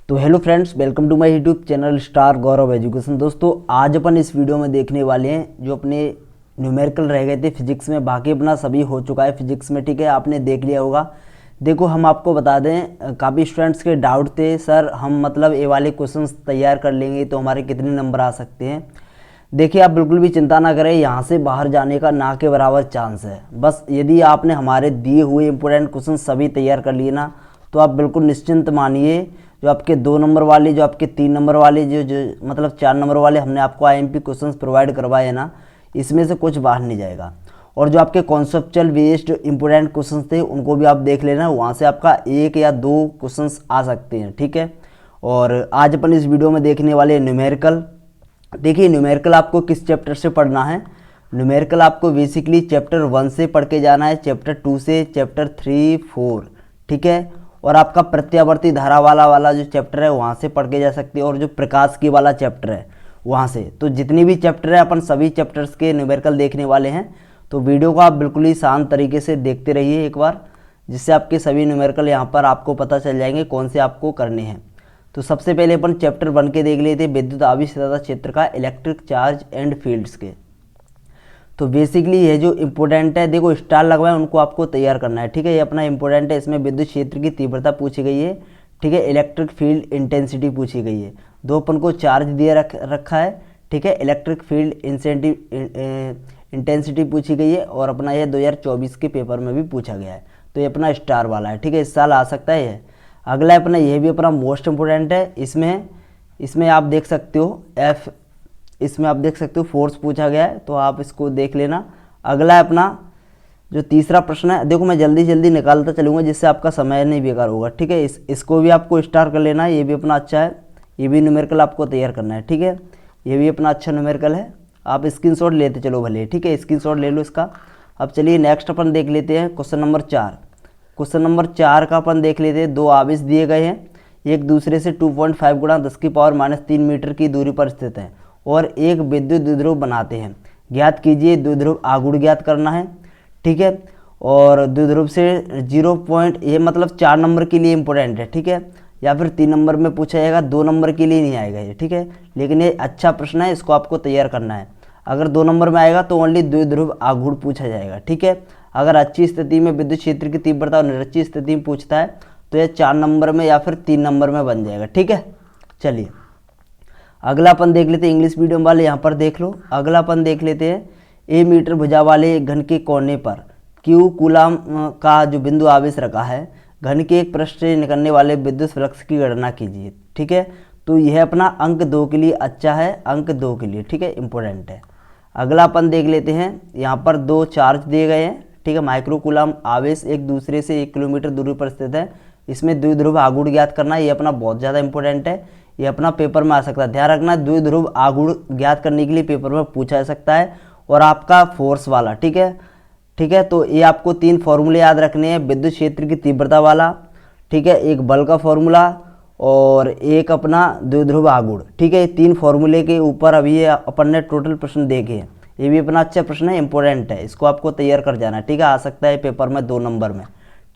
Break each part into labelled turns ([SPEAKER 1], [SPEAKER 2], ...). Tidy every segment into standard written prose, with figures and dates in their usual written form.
[SPEAKER 1] तो hello friends, welcome to my YouTube channel Star Gaurav Education. दोस्तों, आज अपन इस वीडियो में देखने वाले हैं जो अपने न्यूमेरिकल रह गए थे फिजिक्स में। बाकी अपना सभी हो चुका है फिजिक्स में, ठीक है, आपने देख लिया होगा। देखो, हम आपको बता दें, काफ़ी स्टूडेंट्स के डाउट थे, सर हम मतलब ये वाले क्वेश्चंस तैयार कर लेंगे तो हमारे कितने नंबर आ सकते हैं। देखिए, आप बिल्कुल भी चिंता ना करें, यहाँ से बाहर जाने का ना के बराबर चांस है। बस यदि आपने हमारे दिए हुए इंपॉर्टेंट क्वेश्चन सभी तैयार कर लिए ना, तो आप बिल्कुल निश्चिंत मानिए। जो आपके 2 नंबर वाले, जो आपके 3 नंबर वाले, जो मतलब 4 नंबर वाले हमने आपको आईएमपी क्वेश्चंस प्रोवाइड करवाए ना, इसमें से कुछ बाहर नहीं जाएगा। और जो आपके कॉन्सेप्चुअल बेस्ड इंपॉर्टेंट क्वेश्चंस थे उनको भी आप देख लेना, वहाँ से आपका 1 या 2 क्वेश्चंस आ सकते हैं, ठीक है। और आज अपन इस वीडियो में देखने वाले न्यूमेरिकल। देखिए, न्यूमेरिकल आपको किस चैप्टर से पढ़ना है। न्यूमेरिकल आपको बेसिकली चैप्टर 1 से पढ़ के जाना है, चैप्टर 2 से चैप्टर 3, 4, ठीक है। और आपका प्रत्यावर्ती धारा वाला जो चैप्टर है वहाँ से पढ़ के जा सकते हैं, और जो प्रकाश की वाला चैप्टर है वहाँ से। तो जितनी भी चैप्टर है अपन सभी चैप्टर्स के न्यूमेरिकल देखने वाले हैं। तो वीडियो को आप बिल्कुल ही शांत तरीके से देखते रहिए एक बार, जिससे आपके सभी न्यूमेरिकल यहाँ पर आपको पता चल जाएंगे कौन से आपको करने हैं। तो सबसे पहले अपन चैप्टर 1 के देख लेते हैं, विद्युत आवेश तथा क्षेत्र का, इलेक्ट्रिक चार्ज एंड फील्ड्स के। तो बेसिकली ये जो इम्पोर्टेंट है, देखो स्टार लगवाए उनको आपको तैयार करना है, ठीक है। ये अपना इंपॉर्टेंट है। इसमें विद्युत क्षेत्र की तीव्रता पूछी गई है, ठीक है। इलेक्ट्रिक फील्ड इंटेंसिटी पूछी गई है। दो अपन को चार्ज दिए रखा है, ठीक है। इलेक्ट्रिक फील्ड इंटेंसिटी पूछी गई है, और अपना ये 2024 के पेपर में भी पूछा गया है। तो ये अपना स्टार वाला है, ठीक है, इस साल आ सकता है ये। अगला अपना ये भी अपना मोस्ट इम्पोर्टेंट है। इसमें आप देख सकते हो इसमें आप देख सकते हो फोर्स पूछा गया है, तो आप इसको देख लेना। अगला अपना जो तीसरा प्रश्न है, देखो मैं जल्दी जल्दी निकालता चलूँगा जिससे आपका समय नहीं बेकार होगा, ठीक है। इसको भी आपको स्टार कर लेना है, ये भी अपना अच्छा है। ये भी न्यूमेरिकल आपको तैयार करना है, ठीक है। ये भी अपना अच्छा न्यूमेरिकल है, आप स्क्रीनशॉट लेते चलो भले, ठीक है, स्क्रीनशॉट ले लो इसका। अब चलिए नेक्स्ट अपन देख लेते हैं क्वेश्चन नंबर 4। क्वेश्चन नंबर 4 का अपन देख लेते हैं। 2 आवेश दिए गए हैं, एक दूसरे से 2.5 गुणा 10⁻³ मीटर की दूरी पर स्थित है और एक विद्युत द्विध्रुव बनाते हैं। ज्ञात कीजिए द्विध्रुव आघूर्ण ज्ञात करना है, ठीक है। और द्विध्रुव से 0 पॉइंट, ये मतलब 4 नंबर के लिए इंपॉर्टेंट है, ठीक है, या फिर 3 नंबर में पूछा जाएगा, 2 नंबर के लिए नहीं आएगा ये, ठीक है। लेकिन ये अच्छा प्रश्न है, इसको आपको तैयार करना है। अगर 2 नंबर में आएगा तो ओनली द्विध्रुव आघूर्ण पूछा जाएगा, ठीक है। अगर अच्छी स्थिति में विद्युत क्षेत्र की तीव्रता और निरच्ची स्थिति में पूछता है तो यह 4 नंबर में या फिर 3 नंबर में बन जाएगा, ठीक है। चलिए अगला अपन देख लेते हैं, इंग्लिश मीडियम वाले यहाँ पर देख लो। अगला अपन देख लेते हैं, ए मीटर भुजा वाले घन के कोने पर क्यू कूलाम का जो बिंदु आवेश रखा है, घन के एक पृष्ठ से निकलने वाले विद्युत फ्लक्स की गणना कीजिए, ठीक है। तो यह अपना अंक 2 के लिए अच्छा है, अंक 2 के लिए, ठीक है, इंपॉर्टेंट है। अगला अपन देख लेते हैं, यहाँ पर 2 चार्ज दिए गए हैं, ठीक है। माइक्रो कूलाम आवेश एक दूसरे से 1 किलोमीटर दूरी पर स्थित है, इसमें द्विध्रुव आघूर्ण ज्ञात करना, ये अपना बहुत ज़्यादा इंपॉर्टेंट है, ये अपना पेपर में आ सकता है। ध्यान रखना, द्विध्रुव आघूर्ण ज्ञात करने के लिए पेपर में पूछा जा सकता है, और आपका फोर्स वाला, ठीक है, ठीक है। तो ये आपको 3 फॉर्मूले याद रखने हैं, विद्युत क्षेत्र की तीव्रता वाला, ठीक है, एक बल का फॉर्मूला और एक अपना द्विध्रुव आघूर्ण, ठीक है। 3 फॉर्मूले के ऊपर अभी ये अपन ने टोटल प्रश्न देखे हैं। ये भी अपना अच्छा प्रश्न है, इंपॉर्टेंट है, इसको आपको तैयार कर जाना है, ठीक है। आ सकता है पेपर में 2 नंबर में,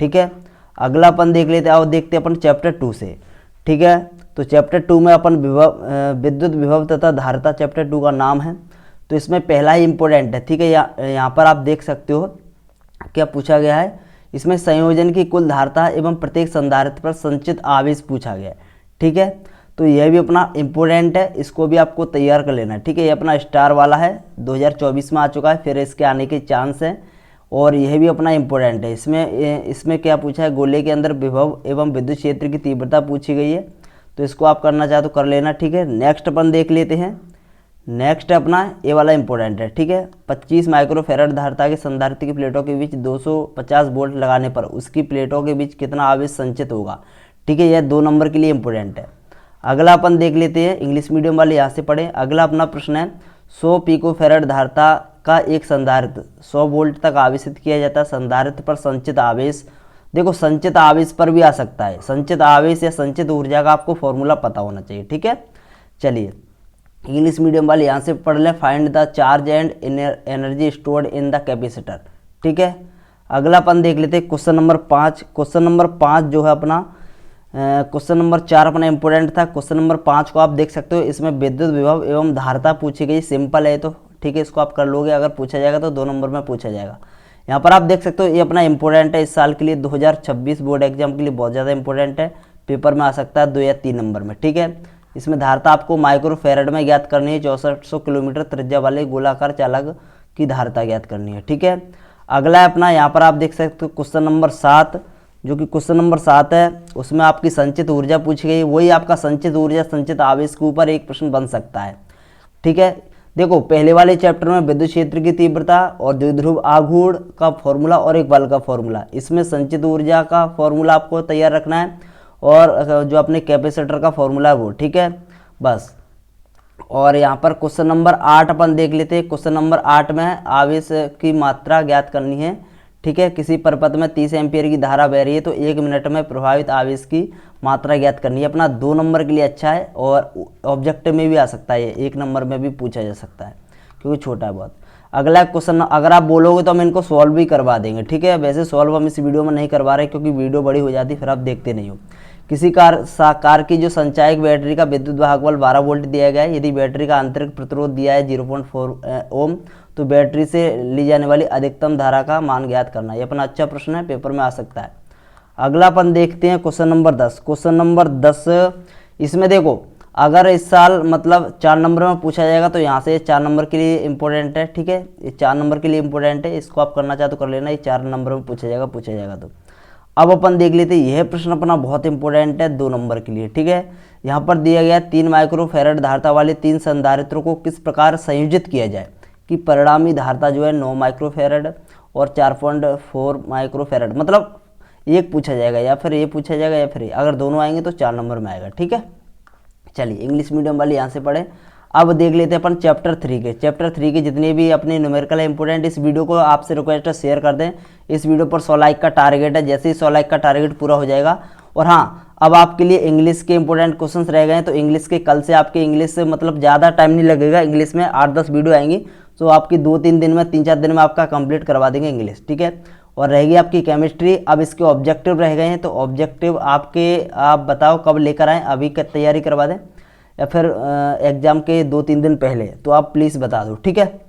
[SPEAKER 1] ठीक है। अगला अपन देख लेते हैं, और देखते हैं अपन चैप्टर 2 से, ठीक है। तो चैप्टर 2 में अपन विद्युत विभव तथा धारिता चैप्टर 2 का नाम है। तो इसमें पहला ही इंपॉर्टेंट है, ठीक है। यहाँ पर आप देख सकते हो क्या पूछा गया है। इसमें संयोजन की कुल धारिता एवं प्रत्येक संधारित्र पर संचित आवेश पूछा गया है, ठीक है। तो यह भी अपना इंपॉर्टेंट है, इसको भी आपको तैयार कर लेना है, ठीक है। ये अपना स्टार वाला है, 2024 में आ चुका है, फिर इसके आने के चांस हैं। और यह भी अपना इंपॉर्टेंट है। इसमें क्या पूछा है, गोले के अंदर विभव एवं विद्युत क्षेत्र की तीव्रता पूछी गई है, तो इसको आप करना चाहे तो कर लेना, ठीक है। नेक्स्ट अपन देख लेते हैं। नेक्स्ट अपना ये वाला इंपॉर्टेंट है, ठीक है। 25 माइक्रोफेराड धारिता के संधारित्र की प्लेटों के बीच 250 वोल्ट लगाने पर उसकी प्लेटों के बीच कितना आवेश संचित होगा, ठीक है। यह 2 नंबर के लिए इंपॉर्टेंट है। अगला अपन देख लेते हैं, इंग्लिश मीडियम वाले यहाँ से पढ़े। अगला अपना प्रश्न है, 100 पिकोफेराड धारिता का एक संधारित्र 100 वोल्ट तक आवेशित किया जाता है, संधारित्र पर संचित आवेश। देखो, संचित आवेश पर भी आ सकता है, संचित आवेश या संचित ऊर्जा का आपको फॉर्मूला पता होना चाहिए, ठीक है। चलिए इंग्लिश मीडियम वाले यहाँ से पढ़ लें, find the charge and energy stored in the capacitor, ठीक है। अगला अपन देख लेते हैं क्वेश्चन नंबर 5। क्वेश्चन नंबर 5 जो है अपना क्वेश्चन नंबर 4 अपना इंपॉर्टेंट था। क्वेश्चन नंबर 5 को आप देख सकते हो, इसमें विद्युत विभव एवं धारिता पूछी गई, सिंपल है तो ठीक है, इसको आप कर लोगे। अगर पूछा जाएगा तो 2 नंबर में पूछा जाएगा। यहाँ पर आप देख सकते हो ये अपना इंपॉर्टेंट है, इस साल के लिए 2026 बोर्ड एग्जाम के लिए बहुत ज़्यादा इंपॉर्टेंट है, पेपर में आ सकता है 2 या 3 नंबर में, ठीक है। इसमें धारिता आपको माइक्रो फैराड में ज्ञात करनी है, 6400 किलोमीटर त्रिज्या वाले गोलाकार चालक की धारिता ज्ञात करनी है, ठीक है। अगला है अपना, यहाँ पर आप देख सकते हो क्वेश्चन नंबर 7, जो कि क्वेश्चन नंबर 7 है, उसमें आपकी संचित ऊर्जा पूछी गई। वही आपका संचित ऊर्जा संचित आवेश के ऊपर एक प्रश्न बन सकता है, ठीक है। देखो पहले वाले चैप्टर में विद्युत क्षेत्र की तीव्रता और द्विध्रुव आघूर्ण का फॉर्मूला और एक बल का फॉर्मूला, इसमें संचित ऊर्जा का फॉर्मूला आपको तैयार रखना है और जो अपने कैपेसिटर का फॉर्मूला है वो, ठीक है बस। और यहाँ पर क्वेश्चन नंबर 8 अपन देख लेते हैं। क्वेश्चन नंबर 8 में आवेश की मात्रा ज्ञात करनी है, ठीक है। किसी परिपथ में 30 एम्पियर की धारा बह रही है तो 1 मिनट में प्रभावित आवेश की मात्रा ज्ञात करनी है। अपना 2 नंबर के लिए अच्छा है और ऑब्जेक्टिव में भी आ सकता है, 1 नंबर में भी पूछा जा सकता है क्योंकि छोटा है बहुत। अगला क्वेश्चन अगर आप बोलोगे तो हम इनको सॉल्व भी करवा देंगे, ठीक है। वैसे सॉल्व हम इस वीडियो में नहीं करवा रहे क्योंकि वीडियो बड़ी हो जाती फिर आप देखते नहीं हो। किसी कार की जो संचायक बैटरी का विद्युत वाहक बल 12 वोल्ट दिया गया है, यदि बैटरी का आंतरिक प्रतिरोध दिया है 0.4 ओम, तो बैटरी से ली जाने वाली अधिकतम धारा का मान ज्ञात करना। ये अपना अच्छा प्रश्न है, पेपर में आ सकता है। अगला अपन देखते हैं क्वेश्चन नंबर 10। क्वेश्चन नंबर 10, इसमें देखो अगर इस साल मतलब 4 नंबर में पूछा जाएगा तो यहाँ से 4 नंबर के लिए इंपॉर्टेंट है, ठीक है। ये 4 नंबर के लिए इंपॉर्टेंट है, इसको आप करना चाहो तो कर लेना, ये 4 नंबर में पूछा जाएगा तो। अब अपन देख लेते हैं, यह प्रश्न अपना बहुत इंपॉर्टेंट है 2 नंबर के लिए, ठीक है। यहाँ पर दिया गया 3 माइक्रो फैराड धारिता वाले 3 संधारित्रों को किस प्रकार संयोजित किया जाए कि परिणामी धारिता जो है 9 माइक्रो फैराड और 4.4 माइक्रो फैराड, मतलब एक पूछा जाएगा या फिर ये पूछा जाएगा या फिर अगर दोनों आएंगे तो 4 नंबर में आएगा, ठीक है। चलिए इंग्लिश मीडियम वाले यहाँ से पढ़े। अब देख लेते हैं अपन चैप्टर 3 के जितने भी अपने न्यूमेरिकल है इंपॉर्टेंट। इस वीडियो को आपसे रिक्वेस्ट है शेयर कर दें। इस वीडियो पर 100 लाइक का टारगेट है, जैसे ही 100 लाइक का टारगेट पूरा हो जाएगा। और हाँ, अब आपके लिए इंग्लिश के इंपॉर्टेंट क्वेश्चंस रह गए हैं, तो इंग्लिश के कल से आपके इंग्लिश से मतलब ज़्यादा टाइम नहीं लगेगा, इंग्लिश में 8-10 वीडियो आएंगी, तो आपकी 2-3 दिन में 3-4 दिन में आपका कंप्लीट करवा देंगे इंग्लिश, ठीक है। और रहेगी आपकी केमिस्ट्री। अब इसके ऑब्जेक्टिव रह गए हैं, तो ऑब्जेक्टिव आप बताओ कब लेकर आएँ, अभी का तैयारी करवा दें या फिर एग्जाम के 2-3 दिन पहले, तो आप प्लीज़ बता दो, ठीक है।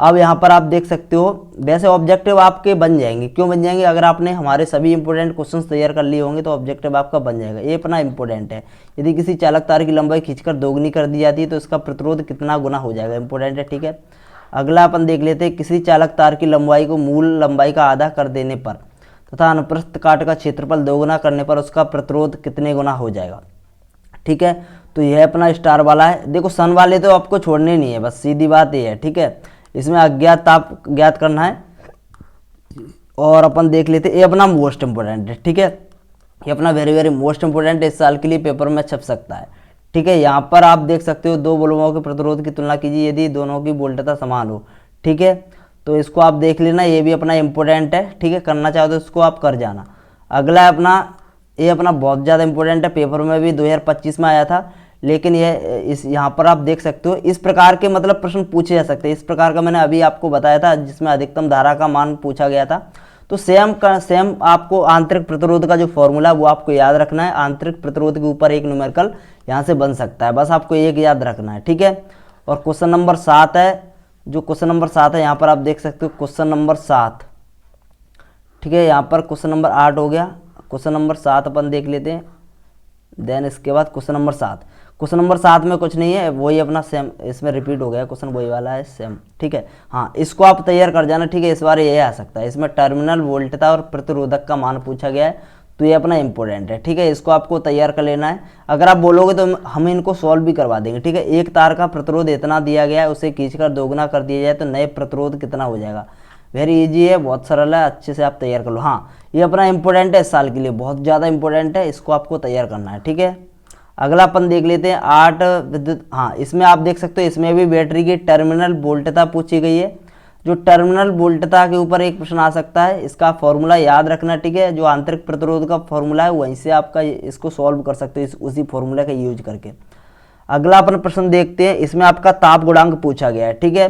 [SPEAKER 1] अब यहाँ पर आप देख सकते हो, वैसे ऑब्जेक्टिव आपके बन जाएंगे। क्यों बन जाएंगे? अगर आपने हमारे सभी इंपॉर्टेंट क्वेश्चंस तैयार कर लिए होंगे तो ऑब्जेक्टिव आपका बन जाएगा। ये अपना इंपॉर्टेंट है। यदि किसी चालक तार की लंबाई खींचकर दोगुनी कर दी जाती है तो इसका प्रतिरोध कितना गुना हो जाएगा, इंपॉर्टेंट है, ठीक है। अगला अपन देख लेते हैं, किसी चालक तार की लंबाई को मूल लंबाई का आधा कर देने पर तथा अनुप्रस्थ काट का क्षेत्रफल दोगुना करने पर उसका प्रतिरोध कितने गुना हो जाएगा, ठीक है। तो यह अपना स्टार वाला है। देखो सन वाले तो आपको छोड़ने नहीं है, बस सीधी बात ये है, ठीक है। इसमें अज्ञात ताप ज्ञात करना है। और अपन देख लेते, ये अपना मोस्ट इंपोर्टेंट है, ठीक है। ये अपना वेरी वेरी मोस्ट इंपोर्टेंट है, इस साल के लिए पेपर में छप सकता है, ठीक है। यहाँ पर आप देख सकते हो, 2 बल्बों के प्रतिरोध की तुलना कीजिए यदि दोनों की वोल्टता समान हो, ठीक है। तो इसको आप देख लेना, ये भी अपना इंपॉर्टेंट है, ठीक है। करना चाहो तो इसको आप कर जाना। अगला है अपना, ये अपना बहुत ज़्यादा इंपॉर्टेंट है, पेपर में भी 2025 में आया था, लेकिन यहाँ पर आप देख सकते हो, इस प्रकार के मतलब प्रश्न पूछे जा सकते हैं। इस प्रकार का मैंने अभी आपको बताया था, जिसमें अधिकतम धारा का मान पूछा गया था। तो सेम आपको आंतरिक प्रतिरोध का जो फॉर्मूला वो आपको याद रखना है। आंतरिक प्रतिरोध के ऊपर एक न्यूमेरिकल यहाँ से बन सकता है, बस आपको एक याद रखना है, ठीक है। और क्वेश्चन नंबर 7 है, जो क्वेश्चन नंबर 7 है यहाँ पर आप देख सकते हो, क्वेश्चन नंबर 7, ठीक है। यहाँ पर क्वेश्चन नंबर 8 हो गया, क्वेश्चन नंबर 7 अपन देख लेते हैं। देन इसके बाद क्वेश्चन नंबर 7, क्वेश्चन नंबर 7 में कुछ नहीं है, वही अपना सेम इसमें रिपीट हो गया क्वेश्चन, वही वाला है सेम, ठीक है। हाँ, इसको आप तैयार कर जाना, ठीक है। इस बार ये आ सकता है, इसमें टर्मिनल वोल्टता और प्रतिरोधक का मान पूछा गया है, तो ये अपना इंपॉर्टेंट है, ठीक है। इसको आपको तैयार कर लेना है। अगर आप बोलोगे तो हम इनको सॉल्व भी करवा देंगे, ठीक है। एक तार का प्रतिरोध इतना दिया गया है, उसे खींचकर दोगुना कर दिया जाए तो नए प्रतिरोध कितना हो जाएगा। वेरी इजी है, बहुत सरल है, अच्छे से आप तैयार कर लो। हाँ, ये अपना इंपॉर्टेंट है, इस साल के लिए बहुत ज़्यादा इंपॉर्टेंट है, इसको आपको तैयार करना है, ठीक है। अगला अपन देख लेते हैं 8 विद्युत। हाँ, इसमें आप देख सकते हो, इसमें भी बैटरी की टर्मिनल वोल्टता पूछी गई है। जो टर्मिनल वोल्टता के ऊपर एक प्रश्न आ सकता है, इसका फॉर्मूला याद रखना, ठीक है। जो आंतरिक प्रतिरोध का फॉर्मूला है वहीं से आपका इसको सॉल्व कर सकते हो, उसी फॉर्मूला का यूज करके। अगला अपन प्रश्न देखते हैं, इसमें आपका ताप गुणांक पूछा गया है, ठीक है।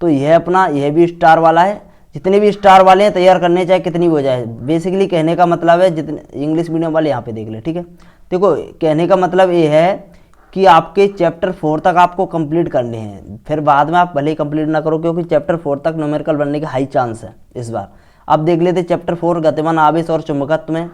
[SPEAKER 1] तो यह भी स्टार वाला है। जितने भी स्टार वाले हैं तैयार करने, चाहे कितनी भी हो जाए। बेसिकली कहने का मतलब है, जितने इंग्लिश मीडियम वाले यहाँ पे देख ले, ठीक है। देखो कहने का मतलब ये है कि आपके चैप्टर 4 तक आपको कंप्लीट करने हैं, फिर बाद में आप भले ही कंप्लीट ना करो, क्योंकि चैप्टर 4 तक न्यूमेरिकल बनने के हाई चांस है इस बार। अब देख लेते चैप्टर 4 गतिमान आवेश और चुंबकत्व में।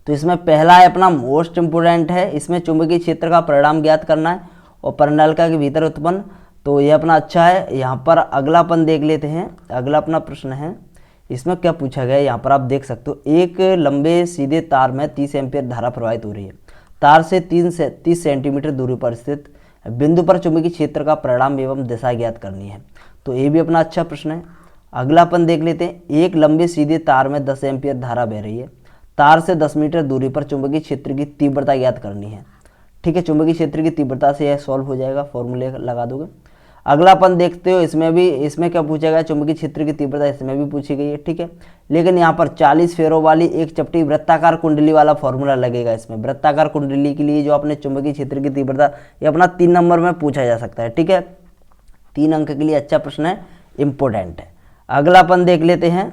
[SPEAKER 1] तो इसमें पहला है अपना मोस्ट इंपोर्टेंट है, इसमें चुंबकीय क्षेत्र का परिणाम ज्ञात करना है और परिनालिका के भीतर उत्पन्न, तो ये अपना अच्छा है। यहाँ पर अगला अपन देख लेते हैं, अगला अपना प्रश्न है, इसमें क्या पूछा गया है यहाँ पर आप देख सकते हो। एक लंबे सीधे तार में 30 एम्पीयर धारा प्रवाहित हो रही है। तार से 30 सेंटीमीटर दूरी पर स्थित बिंदु पर चुंबकीय क्षेत्र का परिणाम एवं दिशा ज्ञात करनी है। तो ये भी अपना अच्छा प्रश्न है। अगला अपन देख लेते हैं, एक लंबे सीधे तार में 10 एम्पीयर धारा बह रही है। तार से 10 मीटर दूरी पर चुंबकीय क्षेत्र की तीव्रता ज्ञात करनी है। ठीक है, चुंबकीय क्षेत्र की तीव्रता से यह सॉल्व हो जाएगा, फॉर्मूले लगा दोगे। अगला अपन देखते हो, इसमें क्या पूछा गया, चुंबकीय क्षेत्र की तीव्रता इसमें भी पूछी गई है। ठीक है, लेकिन यहाँ पर 40 फेरों वाली एक चपटी वृत्ताकार कुंडली वाला फॉर्मूला लगेगा इसमें। वृत्ताकार कुंडली के लिए जो अपने चुंबकीय क्षेत्र की तीव्रता, ये अपना 3 नंबर में पूछा जा सकता है। ठीक है, 3 अंक के लिए अच्छा प्रश्न है, इंपॉर्टेंट है। अगला अपन देख लेते हैं,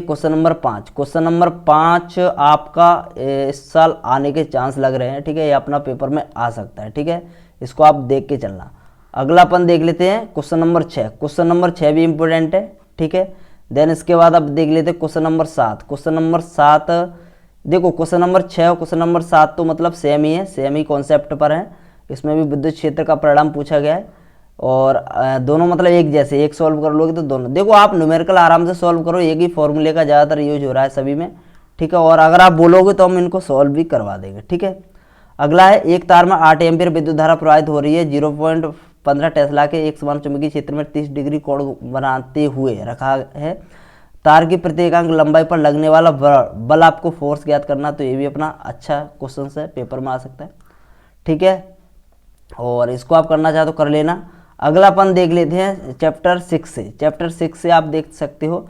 [SPEAKER 1] क्वेश्चन नंबर 5। क्वेश्चन नंबर 5 आपका इस साल आने के चांस लग रहे हैं। ठीक है, ये अपना पेपर में आ सकता है। ठीक है, इसको आप देख के चलना। अगला अपन देख लेते हैं क्वेश्चन नंबर 6। क्वेश्चन नंबर 6 भी इंपॉर्टेंट है। ठीक है, देन इसके बाद अब देख लेते हैं क्वेश्चन नंबर 7। क्वेश्चन नंबर 7 देखो, क्वेश्चन नंबर 6 और क्वेश्चन नंबर 7 तो मतलब सेम ही है, सेम ही कॉन्सेप्ट पर है। इसमें भी विद्युत क्षेत्र का परिणाम पूछा गया है और दोनों मतलब एक जैसे, एक सॉल्व कर लोगे तो दोनों। देखो आप न्यूमेरिकल आराम से सॉल्व करो, एक ही फॉर्मूले का ज़्यादातर यूज हो रहा है सभी में। ठीक है, और अगर आप बोलोगे तो हम इनको सॉल्व भी करवा देंगे। ठीक है, अगला है, एक तार में 8 एम्पीयर विद्युत धारा प्रवाहित हो रही है। 0.15 टेस्ला के एक समान चुंबकीय क्षेत्र में 30 डिग्री कोण बनाते हुए रखा है। तार की प्रत्येकांक लंबाई पर लगने वाला बल आपको फोर्स ज्ञात करना। तो ये भी अपना अच्छा क्वेश्चन है, पेपर में आ सकता है। ठीक है, और इसको आप करना चाहो तो कर लेना। अगला अपन देख लेते हैं चैप्टर 6 से। चैप्टर 6 से आप देख सकते हो,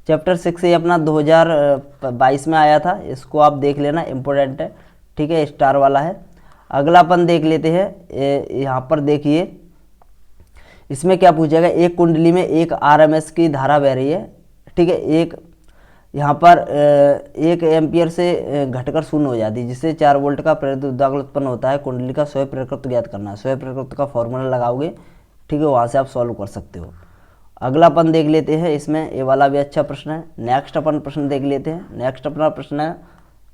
[SPEAKER 1] चैप्टर 6 से अपना 2022 में आया था, इसको आप देख लेना, इम्पोर्टेंट है। ठीक है, स्टार वाला है। अगला अपन देख लेते हैं, यहाँ पर देखिए इसमें क्या पूछेगा, एक कुंडली में एक आरएमएस की धारा बह रही है। ठीक है, एक यहाँ पर 1 एम्पियर से घटकर शून्य हो जाती है, जिससे 4 वोल्ट का प्रेरित विद्युदाघात उत्पन्न होता है। कुंडली का स्वयं प्रेरकत्व ज्ञात करना है। स्वयं प्रेरकत्व का फॉर्मूला लगाओगे, ठीक है, वहाँ से आप सॉल्व कर सकते हो। अगला अपन देख लेते हैं, इसमें ये वाला भी अच्छा प्रश्न है। नेक्स्ट अपन प्रश्न देख लेते हैं। नेक्स्ट अपना प्रश्न है,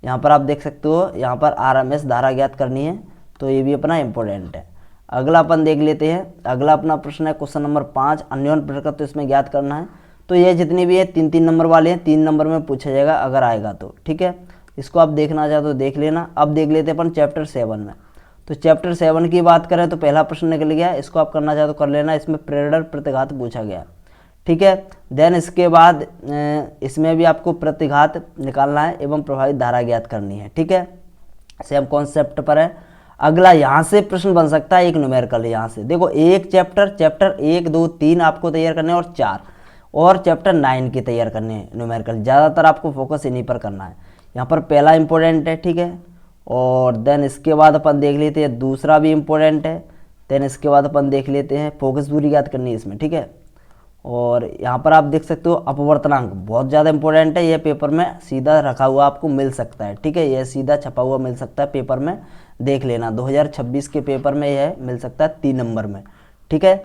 [SPEAKER 1] यहाँ पर आप देख सकते हो, यहाँ पर आरएमएस धारा ज्ञात करनी है। तो ये भी अपना इंपॉर्टेंट है। अगला अपन देख लेते हैं, अगला अपना प्रश्न है क्वेश्चन नंबर 5, अन्योन्य प्रेरकत्व इसमें ज्ञात करना है। तो ये जितनी भी है 3-3 नंबर वाले हैं, 3 नंबर में पूछा जाएगा अगर आएगा तो। ठीक है, इसको आप देखना चाहो तो देख लेना। अब देख लेते हैं अपन चैप्टर 7 में। तो चैप्टर 7 की बात करें तो पहला प्रश्न निकल गया, इसको आप करना चाहो तो कर लेना। इसमें प्रेरण प्रतिघात पूछा गया। ठीक है, देन इसके बाद इसमें भी आपको प्रतिघात निकालना है एवं प्रभावित धारा ज्ञात करनी है। ठीक है, सेम कॉन्सेप्ट पर है। अगला यहाँ से प्रश्न बन सकता है एक न्यूमेरिकल। यहाँ से देखो, एक चैप्टर 1, 2, 3 आपको तैयार करने और 4 और चैप्टर 9 के तैयार करने हैं न्यूमेरिकल। ज़्यादातर आपको फोकस इन्हीं पर करना है। यहाँ पर पहला इंपॉर्टेंट है। ठीक है, और देन इसके बाद अपन देख लेते हैं दूसरा भी इम्पोर्टेंट है। देन इसके बाद अपन देख लेते हैं फोकस दूरी याद करनी है इसमें। ठीक है, और यहाँ पर आप देख सकते हो अपवर्तनांक बहुत ज़्यादा इंपॉर्टेंट है। यह पेपर में सीधा रखा हुआ आपको मिल सकता है। ठीक है, यह सीधा छपा हुआ मिल सकता है पेपर में, देख लेना। 2026 के पेपर में यह मिल सकता है 3 नंबर में। ठीक है,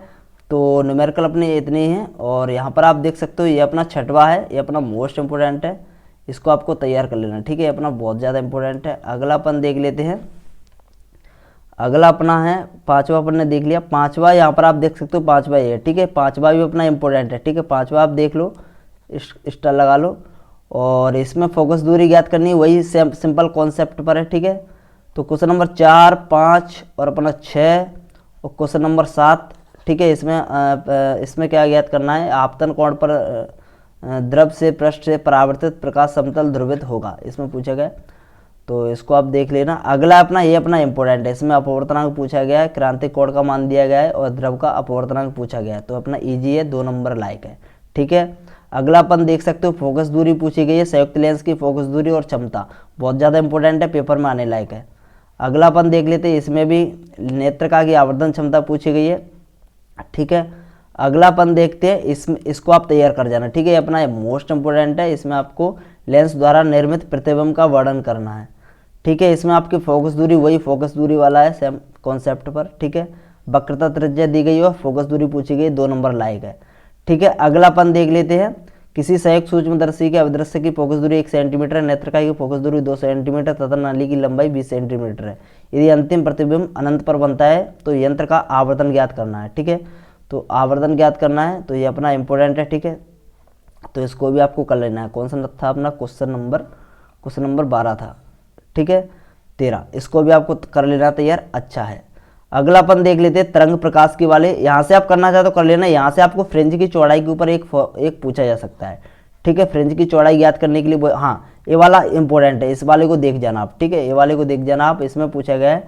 [SPEAKER 1] तो न्यूमेरिकल अपने इतने ही हैं। और यहाँ पर आप देख सकते हो ये अपना 6वां है, ये अपना मोस्ट इम्पोर्टेंट है, इसको आपको तैयार कर लेना। ठीक है, अपना बहुत ज़्यादा इंपॉर्टेंट है। अगला अपन देख लेते हैं, अगला अपना है 5वां अपन ने देख लिया। 5वां यहाँ पर आप देख सकते हो 5वां ये। ठीक है, 5वां भी अपना इंपॉर्टेंट है। ठीक है, 5वां आप देख लो, स्टार लगा लो। और इसमें फोकस दूरी ज्ञात करनी है, वही सिंपल कॉन्सेप्ट पर है। ठीक है, तो क्वेश्चन नंबर 4, 5 और अपना 6 और क्वेश्चन नंबर 7। ठीक है, इसमें क्या ज्ञात करना है, आपतन कोण पर द्रव से पृष्ठ से परावर्तित प्रकाश समतल ध्रुवित होगा, इसमें पूछा गया। तो इसको आप देख लेना। अगला अपना ये अपना इंपॉर्टेंट है, इसमें अपवर्तनांक पूछा गया है, क्रांतिक कोण का मान दिया गया है और द्रव का अपवर्तनांक पूछा गया है। तो अपना इजी है, 2 नंबर लायक है। ठीक है, अगला अपन देख सकते हो फोकस दूरी पूछी गई है, संयुक्त लेंस की फोकस दूरी और क्षमता बहुत ज़्यादा इंपॉर्टेंट है, पेपर में आने लायक है। अगला अपन देख लेते हैं, इसमें भी नेत्रका की आवर्धन क्षमता पूछी गई है। ठीक है, अगला अपन देखते हैं, इसको आप तैयार कर जाना। ठीक है, अपना मोस्ट इंपोर्टेंट है, इसमें आपको लेंस द्वारा निर्मित प्रतिबिंब का वर्णन करना है। ठीक है, इसमें आपकी फोकस दूरी वही फोकस दूरी वाला है सेम कॉन्सेप्ट पर। ठीक है, वक्रता त्रिज्या दी गई और फोकस दूरी पूछी गई, 2 नंबर लायक है। ठीक है, अगला अपन देख लेते हैं। किसी संयुक्त सूक्ष्मदर्शी के अभिदृश्य की फोकस दूरी 1 सेंटीमीटर है, नेत्रकाय की फोकस दूरी 2 सेंटीमीटर तथा नाली की लंबाई 20 सेंटीमीटर है। यदि अंतिम प्रतिबिंब अनंत पर बनता है तो यंत्र का आवर्तन ज्ञात करना है। ठीक है, तो आवर्तन ज्ञात करना है, तो ये अपना इंपॉर्टेंट है। ठीक है, तो इसको भी आपको कर लेना है। कौन सा था अपना क्वेश्चन नंबर 12 था। ठीक है, 13, इसको भी आपको कर लेना तैयार। अच्छा है, अगला अपन देख लेते हैं तरंग प्रकाश की वाले। यहाँ से आप करना चाहे तो कर लेना। यहाँ से आपको फ्रिंज की चौड़ाई के ऊपर एक पूछा जा सकता है। ठीक है, फ्रिंज की चौड़ाई ज्ञात करने के लिए हाँ, ये वाला इंपॉर्टेंट है, इस वाले को देख जाना आप। ठीक है, ये वाले को देख जाना आप। इसमें पूछा गया है,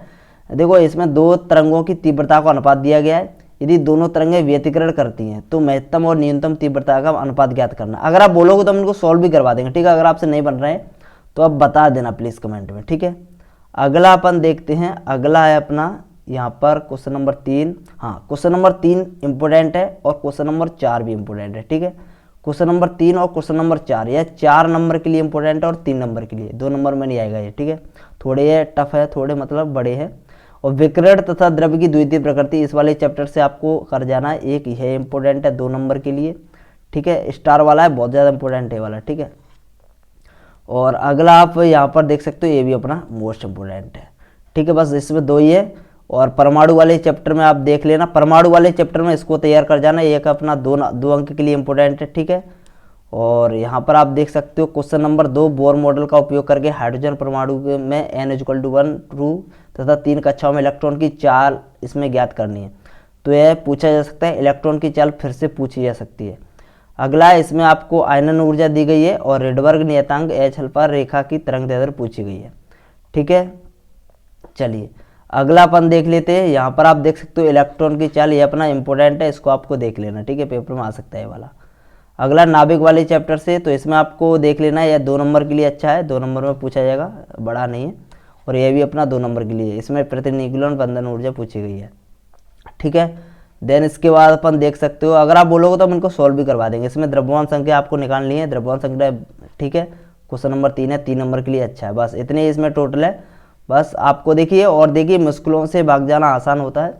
[SPEAKER 1] देखो इसमें 2 तरंगों की तीव्रता का अनुपात दिया गया है। यदि दोनों तरंगें व्यतिकरण करती हैं तो महत्तम और न्यूनतम तीव्रता का अनुपात ज्ञात करना। अगर आप बोलोगे तो हम इनको सॉल्व भी करवा देंगे। ठीक है, अगर आपसे नहीं बन रहे हैं तो आप बता देना प्लीज़ कमेंट में। ठीक है, अगला अपन देखते हैं। अगला है अपना यहाँ पर क्वेश्चन नंबर 3। हाँ, क्वेश्चन नंबर 3 इंपोर्टेंट है और क्वेश्चन नंबर 4 भी इंपोर्टेंट है। ठीक है, क्वेश्चन नंबर 3 और क्वेश्चन नंबर 4, यह 4 नंबर के लिए इंपोर्टेंट है और 3 नंबर के लिए, 2 नंबर में नहीं आएगा ये। ठीक है, थोड़े ये टफ है, थोड़े मतलब बड़े हैं। और विकिरण तथा द्रव्य की द्वितीय प्रकृति, इस वाले चैप्टर से आपको कर जाना है। एक यह इंपोर्टेंट है 2 नंबर के लिए। ठीक है, स्टार वाला है, बहुत ज़्यादा इंपोर्टेंट है वाला। ठीक है, और अगला आप यहाँ पर देख सकते हो, ये भी अपना मोस्ट इंपोर्टेंट है। ठीक है, बस इसमें 2 ही है। और परमाणु वाले चैप्टर में आप देख लेना, परमाणु वाले चैप्टर में इसको तैयार कर जाना। एक अपना 2 अंक के लिए इंपोर्टेंट है। ठीक है, और यहाँ पर आप देख सकते हो क्वेश्चन नंबर 2, बोर मॉडल का उपयोग करके हाइड्रोजन परमाणु में n=1 रू तथा 3 कक्षाओं में इलेक्ट्रॉन की चाल इसमें ज्ञात करनी है। तो यह पूछा जा सकता है, इलेक्ट्रॉन की चाल फिर से पूछी जा सकती है। अगला है, इसमें आपको आयनन ऊर्जा दी गई है और रेडबर्ग नियतांक H पर रेखा की तरंगदैर्ध्य पूछी गई है। ठीक है, चलिए अगला अपन देख लेते हैं। यहाँ पर आप देख सकते हो इलेक्ट्रॉन की चाल, ये अपना इंपॉर्टेंट है, इसको आपको देख लेना। ठीक है, पेपर में आ सकता है ये वाला। अगला नाभिक वाले चैप्टर से, तो इसमें आपको देख लेना है, यह 2 नंबर के लिए अच्छा है, 2 नंबर में पूछा जाएगा, बड़ा नहीं है। और यह भी अपना 2 नंबर के लिए, इसमें प्रतिनिकुलन बंधन ऊर्जा पूछी गई है। ठीक है, देन इसके बाद अपन देख सकते हो, अगर आप बोलोगे तो हम इनको सॉल्व भी करवा देंगे। इसमें द्रव्यमान संख्या आपको निकालनी है, द्रव्यमान संख्या। ठीक है, क्वेश्चन नंबर 3 है, 3 नंबर के लिए अच्छा है। बस इतने इसमें टोटल है। बस आपको देखिए, और देखिए मुश्किलों से भाग जाना आसान होता है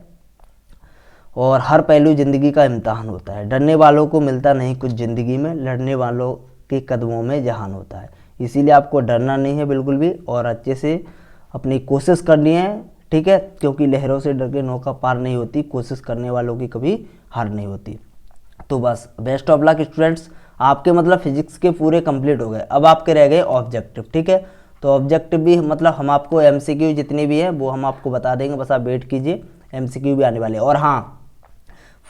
[SPEAKER 1] और हर पहलू जिंदगी का इम्तिहान होता है। डरने वालों को मिलता नहीं कुछ जिंदगी में, लड़ने वालों के कदमों में जहान होता है। इसीलिए आपको डरना नहीं है बिल्कुल भी, और अच्छे से अपनी कोशिश करनी है। ठीक है, क्योंकि लहरों से डर के नौका पार नहीं होती, कोशिश करने वालों की कभी हार नहीं होती। तो बस बेस्ट ऑफ लक स्टूडेंट्स, आपके मतलब फिजिक्स के पूरे कंप्लीट हो गए। अब आपके रह गए ऑब्जेक्टिव। ठीक है, तो ऑब्जेक्टिव भी मतलब हम आपको एमसीक्यू जितने भी हैं वो हम आपको बता देंगे, बस आप वेट कीजिए, एमसीक्यू भी आने वाले हैं। और हाँ,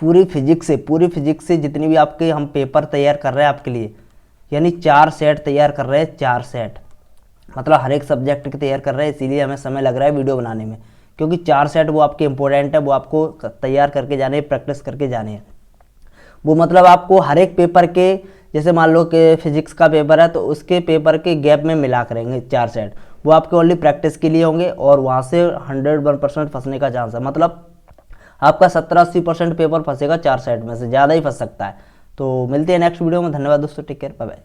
[SPEAKER 1] पूरी फिजिक्स से जितनी भी आपके हम पेपर तैयार कर रहे हैं आपके लिए, यानी 4 सेट तैयार कर रहे हैं, 4 सेट मतलब हर एक सब्जेक्ट के तैयार कर रहे हैं। इसीलिए हमें समय लग रहा है वीडियो बनाने में, क्योंकि 4 सेट वो आपके इंपॉर्टेंट है, वो आपको तैयार करके जाने, प्रैक्टिस करके जाने हैं। वो मतलब आपको हर एक पेपर के, जैसे मान लो कि फिजिक्स का पेपर है तो उसके पेपर के गैप में मिला करेंगे 4 सेट, वो आपके ओनली प्रैक्टिस के लिए होंगे और वहाँ से 101% फंसने का चांस है। मतलब आपका 70-80% पेपर फंसेगा 4 सेट में से, ज़्यादा ही फंस सकता है। तो मिलते हैं नेक्स्ट वीडियो में। धन्यवाद दोस्तों, टेक केयर, बाय बाय।